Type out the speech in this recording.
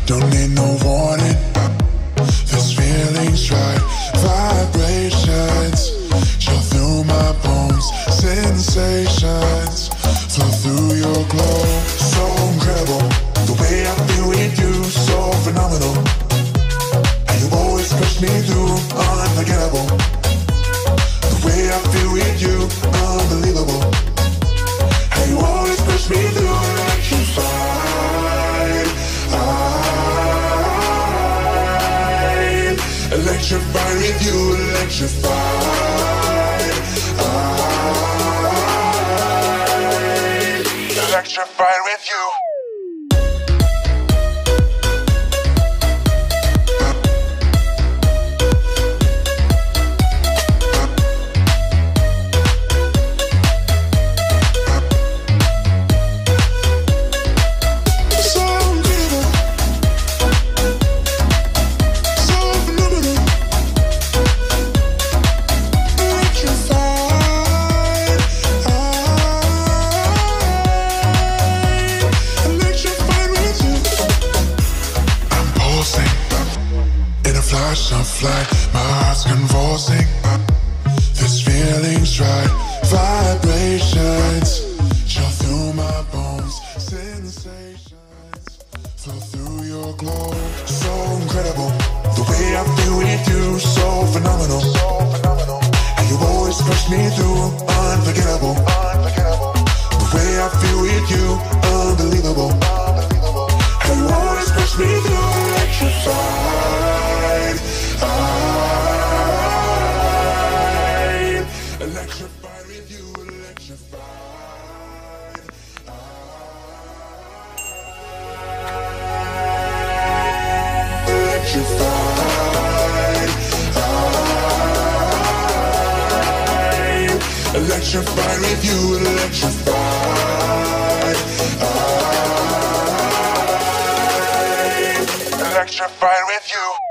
Don't need no warning. This feeling's right. Vibrations chill through my bones. Sensations flow through your glow. So incredible, the way I feel with you, so phenomenal. And you always push me through, unforgettable. The way I feel with you, unbelievable. And you always push me through, electrified. Electrified with you, electrified. Electrified with you. Flight, my heart's convulsing. This feeling's right. Vibrations chill through my bones. Sensations flow through your glow. So incredible, the way I feel with you, so phenomenal. And you always push me through, unforgettable. The way I feel with you, unbelievable. And you always push me through, electrified. Electrified with you, electrified. Electrified. Electrified with you, electrified. Electrified with you.